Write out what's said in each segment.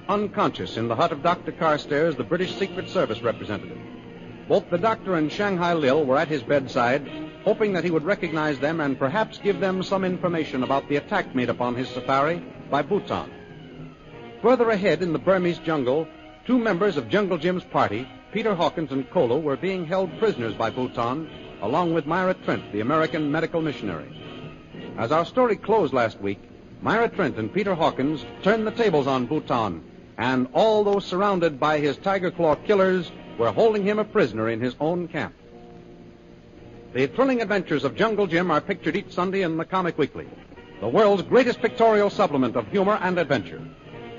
unconscious in the hut of Dr. Carstairs, the British Secret Service representative. Both the doctor and Shanghai Lil were at his bedside, hoping that he would recognize them and perhaps give them some information about the attack made upon his safari by Bhutan. Further ahead in the Burmese jungle, two members of Jungle Jim's party, Peter Hawkins and Kolo, were being held prisoners by Bhutan, along with Myra Trent, the American medical missionary. As our story closed last week, Myra Trent and Peter Hawkins turned the tables on Bhutan, and all those surrounded by his tiger claw killers were holding him a prisoner in his own camp. The thrilling adventures of Jungle Jim are pictured each Sunday in the Comic Weekly, the world's greatest pictorial supplement of humor and adventure.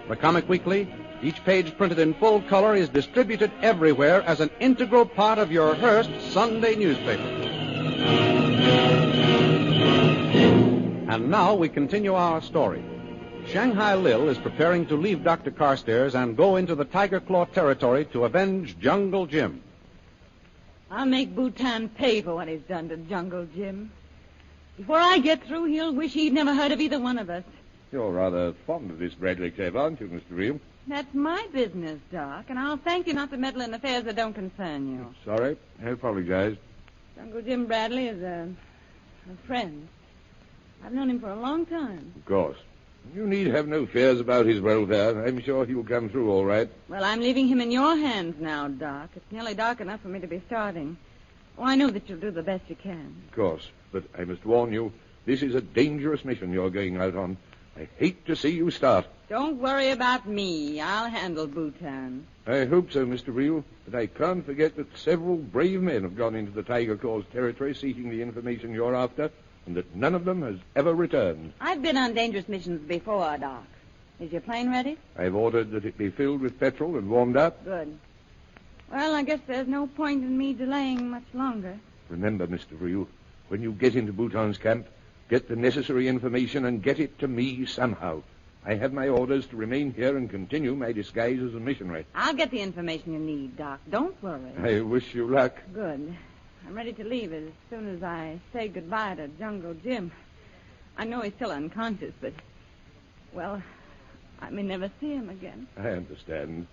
The Comic Weekly, each page printed in full color, is distributed everywhere as an integral part of your Hearst Sunday newspaper. And now we continue our story. Shanghai Lil is preparing to leave Dr. Carstairs and go into the Tiger Claw territory to avenge Jungle Jim. I'll make Bhutan pay for what he's done to Jungle Jim. Before I get through, he'll wish he'd never heard of either one of us. You're rather fond of this Bradley cave, aren't you, Mr. Real? That's my business, Doc, and I'll thank you not to meddle in affairs that don't concern you. Sorry, I apologize. Jungle Jim Bradley is a friend. I've known him for a long time. Of course. You need have no fears about his welfare. I'm sure he'll come through all right. Well, I'm leaving him in your hands now, Doc. It's nearly dark enough for me to be starting. Oh, I know that you'll do the best you can. Of course, but I must warn you, this is a dangerous mission you're going out on. I hate to see you start. Don't worry about me. I'll handle Bhutan. I hope so, Mr. Real, but I can't forget that several brave men have gone into the Tiger Claw's territory seeking the information you're after, and that none of them has ever returned. I've been on dangerous missions before, Doc. Is your plane ready? I've ordered that it be filled with petrol and warmed up. Good. Well, I guess there's no point in me delaying much longer. Remember, Mr. Ryu, when you get into Bhutan's camp, get the necessary information and get it to me somehow. I have my orders to remain here and continue my disguise as a missionary. I'll get the information you need, Doc. Don't worry. I wish you luck. Good. I'm ready to leave as soon as I say goodbye to Jungle Jim. I know he's still unconscious, but, well, I may never see him again. I understand.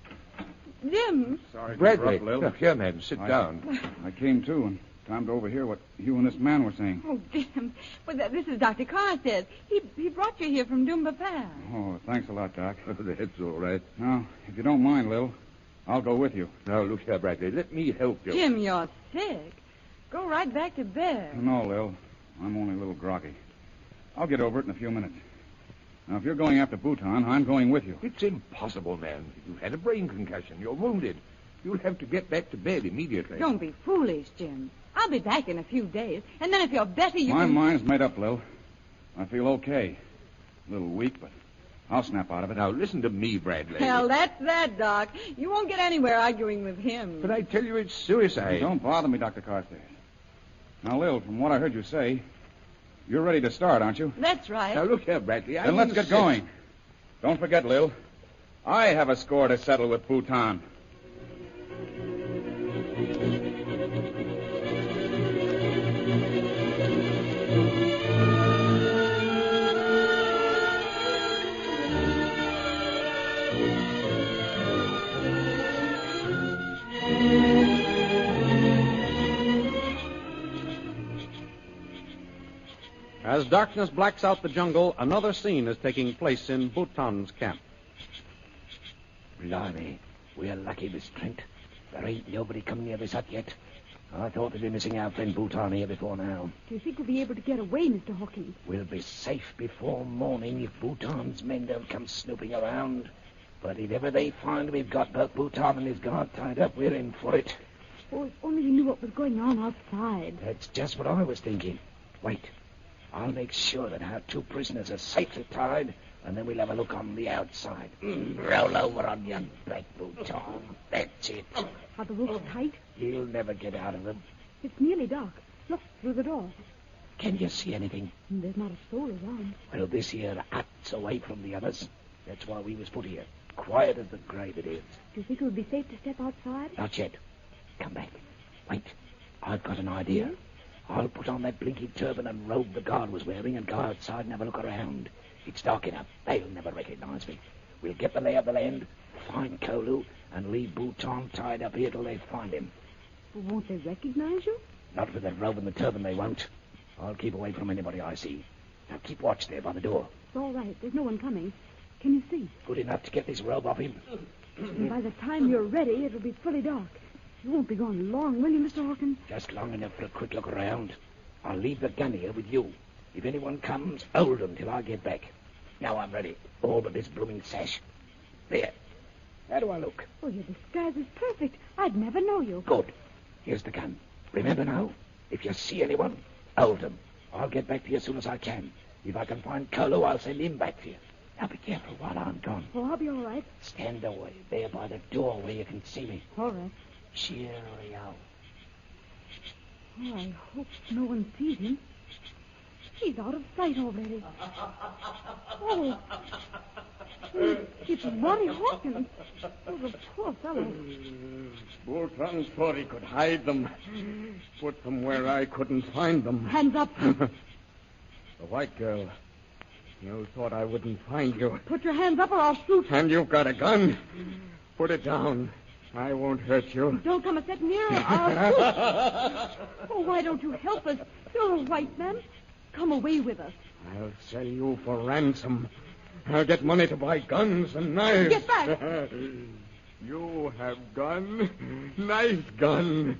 Jim! Sorry to Bradley, interrupt, Lil. look here, man, sit down. I came to and time to overhear what you and this man were saying. Oh, Jim. Well, this is Dr. Carstairs. He brought you here from Doomba Pass. Oh, thanks a lot, Doc. That's all right. Now, if you don't mind, Lil, I'll go with you. Now, look here, Bradley, let me help you. Jim, you're sick. Go right back to bed. No, Lil, I'm only a little groggy. I'll get over it in a few minutes. Now, if you're going after Bhutan, I'm going with you. It's impossible, man. You've had a brain concussion. You're wounded. You'll have to get back to bed immediately. Don't be foolish, Jim. I'll be back in a few days, and then if you're better, you My can... mind's made up, Lil. I feel okay. A little weak, but I'll snap out of it. Now, listen to me, Bradley. Well, that's that, Doc. You won't get anywhere arguing with him. But I tell you, it's suicide. Don't bother me, Dr. Carstairs. Now, Lil, from what I heard you say, you're ready to start, aren't you? That's right. Now, look here, Bradley. Then let's get going. Don't forget, Lil, I have a score to settle with Bhutan. As darkness blacks out the jungle, another scene is taking place in Bhutan's camp. Blimey, we're lucky, Miss Trent. There ain't nobody come near this hut yet. I thought we'd be missing our friend Bhutan here before now. Do you think we'll be able to get away, Mr. Hawkins? We'll be safe before morning if Bhutan's men don't come snooping around. But if ever they find we've got both Bhutan and his guard tied up, we're in for it. Oh, if only we knew what was going on outside. That's just what I was thinking. Wait. I'll make sure that our two prisoners are safely tied, and then we'll have a look on the outside. Roll over on your back, Bhutan. That's it. Are the ropes tight? He'll never get out of them. It's nearly dark. Look through the door. Can you see anything? There's not a soul around. Well, this here hut's away from the others. That's why we was put here. Quiet as the grave it is. Do you think it would be safe to step outside? Not yet. Come back. Wait. I've got an idea. Yes? I'll put on that blinking turban and robe the guard was wearing and go outside and have a look around. It's dark enough. They'll never recognize me. We'll get the lay of the land, find Kolu and leave Bhutan tied up here till they find him. But won't they recognize you? Not with that robe and the turban, they won't. I'll keep away from anybody I see. Now keep watch there by the door. It's all right. There's no one coming. Can you see? Good enough to get this robe off him. And by the time you're ready, it'll be fully dark. You won't be gone long, will you, Mr. Hawkins? Just long enough for a quick look around. I'll leave the gun here with you. If anyone comes, hold them till I get back. Now I'm ready. All but this blooming sash. There. How do I look? Oh, your disguise is perfect. I'd never know you. Good. Here's the gun. Remember now, if you see anyone, hold them. I'll get back to you as soon as I can. If I can find Kolu, I'll send him back to you. Now be careful while I'm gone. Oh, I'll be all right. Stand away there by the door where you can see me. All right. Cheerio. Oh, I hope no one sees him. He's out of sight already. Oh, it's Ronnie Hawkins. Oh, the poor fellow. Bhutan thought he could hide them. Put them where I couldn't find them. Hands up. The white girl. You thought I wouldn't find you. Put your hands up or I'll shoot. And you've got a gun. Put it down. I won't hurt you. Don't come a step nearer. I'll shoot. Oh, why don't you help us? You're a white man. Come away with us. I'll sell you for ransom. I'll get money to buy guns and knives. Get back. You have gun. Nice gun.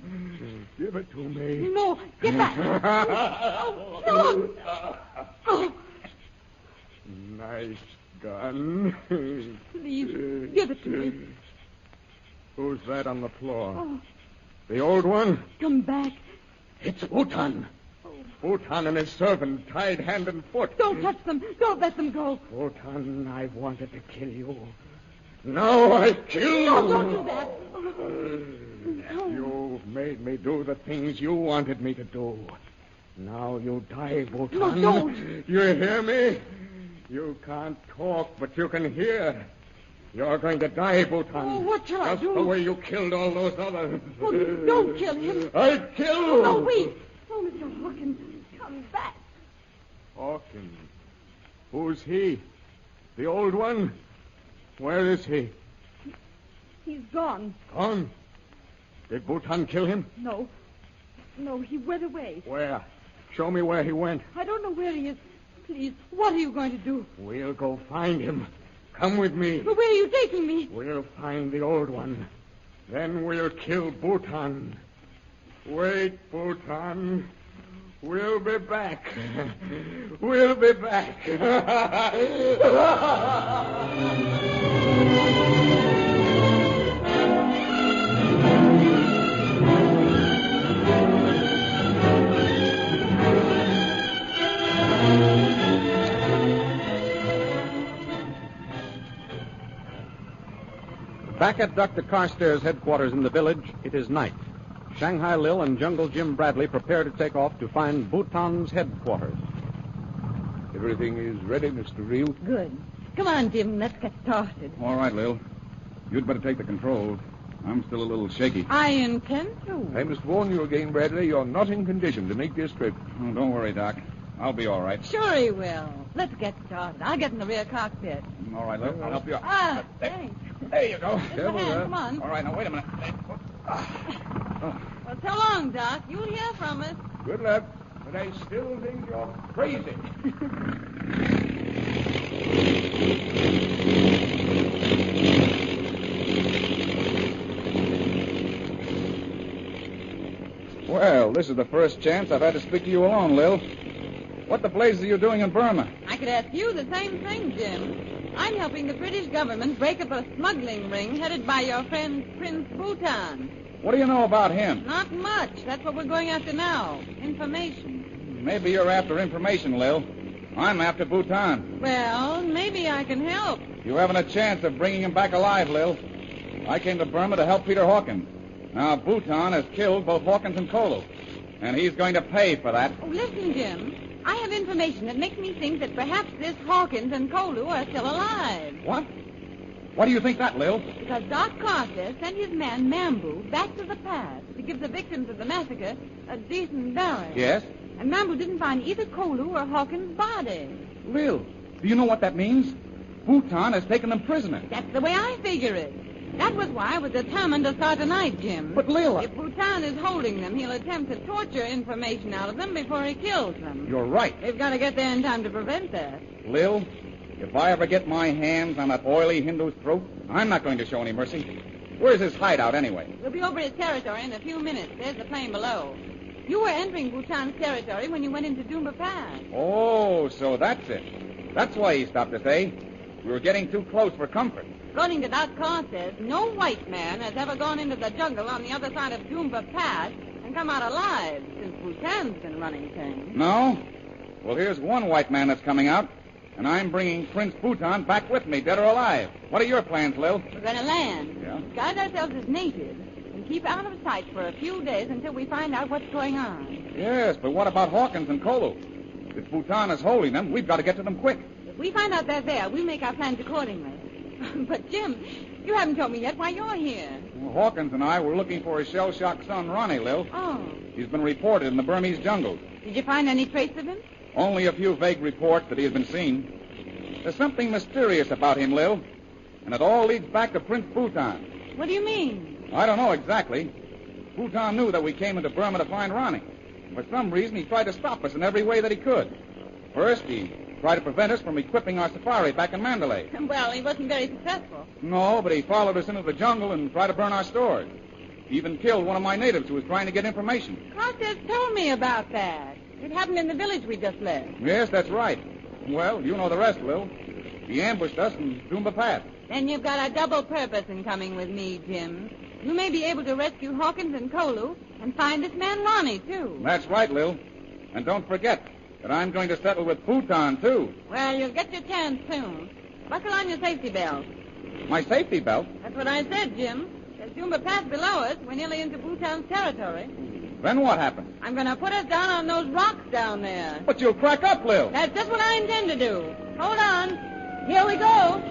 Give it to me. No, get back. Oh, no. Oh. Nice gun. Please, give it to me. Who's that on the floor? Oh. The old one? Come back. It's Bhutan. Bhutan and his servant, tied hand and foot. Don't touch them. Don't let them go. Bhutan, I've wanted to kill you. Now I kill you. No, don't do that. No. You've made me do the things you wanted me to do. Now you die, Bhutan. No, don't. You hear me? You can't talk, but you can hear. You're going to die, Bhutan. Oh, what shall I do? Just the way you killed all those others. Oh, don't kill him. I kill Oh, you. no, wait. Oh, Mr. Hawkins, come back. Hawkins. Who's he? The old one? Where is he? He's gone. Gone? Did Bhutan kill him? No. No, he went away. Where? Show me where he went. I don't know where he is. Please, what are you going to do? We'll go find him. Come with me. But where are you taking me? We'll find the old one. Then we'll kill Bhutan. Wait, Bhutan. We'll be back. We'll be back. Back at Dr. Carstairs' headquarters in the village, it is night. Shanghai Lil and Jungle Jim Bradley prepare to take off to find Bhutan's headquarters. Everything is ready, Mr. Reel. Good. Come on, Jim. Let's get started. All right, Lil. You'd better take the controls. I'm still a little shaky. I intend to. I must warn you again, Bradley, you're not in condition to make this trip. Oh, don't worry, Doc. I'll be all right. Sure he will. Let's get started. I'll get in the rear cockpit. All right, Lil. I'll help you out. Ah, thanks. There you go. Just a hand. Come on. All right, now wait a minute. Well, so long, Doc. You'll hear from us. Good luck, but I still think you're crazy. Well, this is the first chance I've had to speak to you alone, Lil. What the blazes are you doing in Burma? I could ask you the same thing, Jim. I'm helping the British government break up a smuggling ring headed by your friend Prince Bhutan. What do you know about him? Not much. That's what we're going after now. Information. Maybe you're after information, Lil. I'm after Bhutan. Well, maybe I can help. You haven't a chance of bringing him back alive, Lil. I came to Burma to help Peter Hawkins. Now, Bhutan has killed both Hawkins and Kolu, and he's going to pay for that. Oh, listen, Jim. I have information that makes me think that perhaps this Hawkins and Kolu are still alive. What? Why do you think that, Lil? Because Doc Carter sent his man Mambu back to the past to give the victims of the massacre a decent burial. Yes? And Mambu didn't find either Kolu or Hawkins' body. Lil, do you know what that means? Bhutan has taken them prisoner. That's the way I figure it. That was why I was determined to start tonight, Jim. But, Lil, If Bhutan is holding them, he'll attempt to torture information out of them before he kills them. you're right. They've got to get there in time to prevent that. Lil, if I ever get my hands on that oily Hindu's throat, I'm not going to show any mercy. Where's his hideout, anyway? We'll be over his territory in a few minutes. There's the plane below. You were entering Bhutan's territory when you went into Dumba Pass. Oh, so that's it. That's why he stopped us, eh? We were getting too close for comfort. According to Doc Carstairs, no white man has ever gone into the jungle on the other side of Dumba Pass and come out alive since Bhutan's been running things. No? Well, here's one white man that's coming out, and I'm bringing Prince Bhutan back with me, dead or alive. What are your plans, Lil? We're going to land. Yeah? Disguise ourselves as natives and keep out of sight for a few days until we find out what's going on. Yes, but what about Hawkins and Kolo? If Bhutan is holding them, we've got to get to them quick. If we find out they're there, we'll make our plans accordingly. But, Jim, you haven't told me yet why you're here. Well, Hawkins and I were looking for his shell-shocked son, Ronnie, Lil. Oh. He's been reported in the Burmese jungles. Did you find any trace of him? Only a few vague reports that he has been seen. There's something mysterious about him, Lil, and it all leads back to Prince Bhutan. What do you mean? I don't know exactly. Bhutan knew that we came into Burma to find Ronnie. For some reason, he tried to stop us in every way that he could. First, he tried to prevent us from equipping our safari back in Mandalay. Well, he wasn't very successful. No, but he followed us into the jungle and tried to burn our stores. He even killed one of my natives who was trying to get information. Carstairs told me about that. It happened in the village we just left. Yes, that's right. Well, you know the rest, Lil. He ambushed us in Dumba Pass. Then you've got a double purpose in coming with me, Jim. You may be able to rescue Hawkins and Kolu and find this man Ronnie, too. That's right, Lil. And don't forget that I'm going to settle with Bhutan, too. Well, you'll get your chance soon. Buckle on your safety belt. My safety belt? That's what I said, Jim. There's Dumba Pass below us. We're nearly into Bhutan's territory. Then what happens? I'm going to put us down on those rocks down there. But you'll crack up, Lil. That's just what I intend to do. Hold on. Here we go.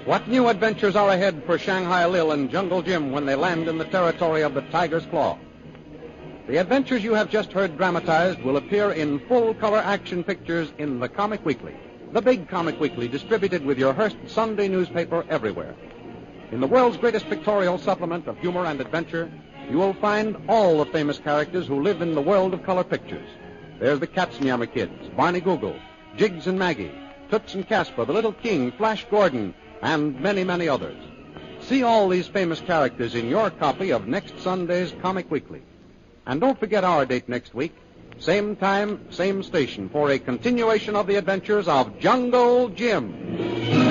What new adventures are ahead for Shanghai Lil and Jungle Jim when they land in the territory of the Tiger's Claw? The adventures you have just heard dramatized will appear in full-color action pictures in the Comic Weekly, the big Comic Weekly distributed with your Hearst Sunday newspaper everywhere. In the world's greatest pictorial supplement of humor and adventure, you will find all the famous characters who live in the world of color pictures. There's the Katzenjammer Kids, Barney Google, Jiggs and Maggie, Toots and Casper, the Little King, Flash Gordon, and many, many others. See all these famous characters in your copy of next Sunday's Comic Weekly. And don't forget our date next week, same time, same station, for a continuation of the adventures of Jungle Jim.